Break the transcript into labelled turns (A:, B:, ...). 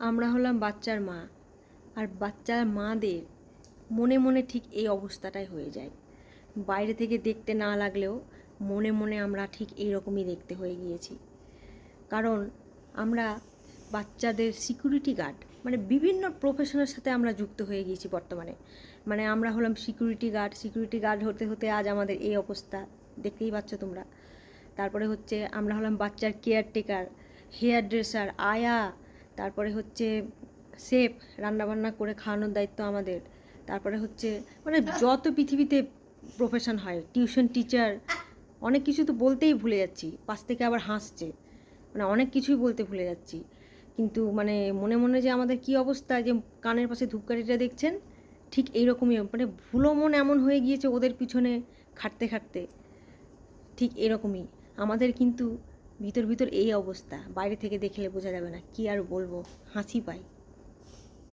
A: আমরা হলাম বাচ্চার মা, আর বাচ্চার মাদের মনে মনে ঠিক এই অবস্থাটাই হয়ে যায়। বাইরে থেকে দেখতে না লাগলেও মনে মনে আমরা ঠিক এইরকমই দেখতে হয়ে গিয়েছি। কারণ আমরা বাচ্চাদের সিকিউরিটি গার্ড, মানে বিভিন্ন প্রফেশনের সাথে আমরা যুক্ত হয়ে গিয়েছি বর্তমানে। মানে আমরা হলাম সিকিউরিটি গার্ড হতে হতে আজ আমাদের এই অবস্থা, দেখতেই পাচ্ছ তোমরা। তারপরে হচ্ছে আমরা হলাম বাচ্চার কেয়ারটেকার, হেয়ার ড্রেসার, আয়া, তারপরে হচ্ছে শেফ, রান্নাবান্না করে খাওয়ানোর দায়িত্ব আমাদের। তারপরে হচ্ছে মানে যত পৃথিবীতে প্রফেশন হয়, টিউশন টিচার, অনেক কিছু তো বলতেই ভুলে যাচ্ছি, পাশ থেকে আবার হাসছে, মানে অনেক কিছুই বলতে ভুলে যাচ্ছি। কিন্তু মানে মনে মনে যে আমাদের কি অবস্থা, যে কানের পাশে ধূপকাঠিটা দেখছেন, ঠিক এইরকমই, মানে ভুলো মন এমন হয়ে গিয়েছে ওদের পিছনে খাটতে খাটতে। ঠিক এরকমই আমাদের কিন্তু ভিতর ভিতর এই অবস্থা, বাইরে থেকে দেখলে বোঝা যাবে না, কি আর বলবো, হাসি পায়।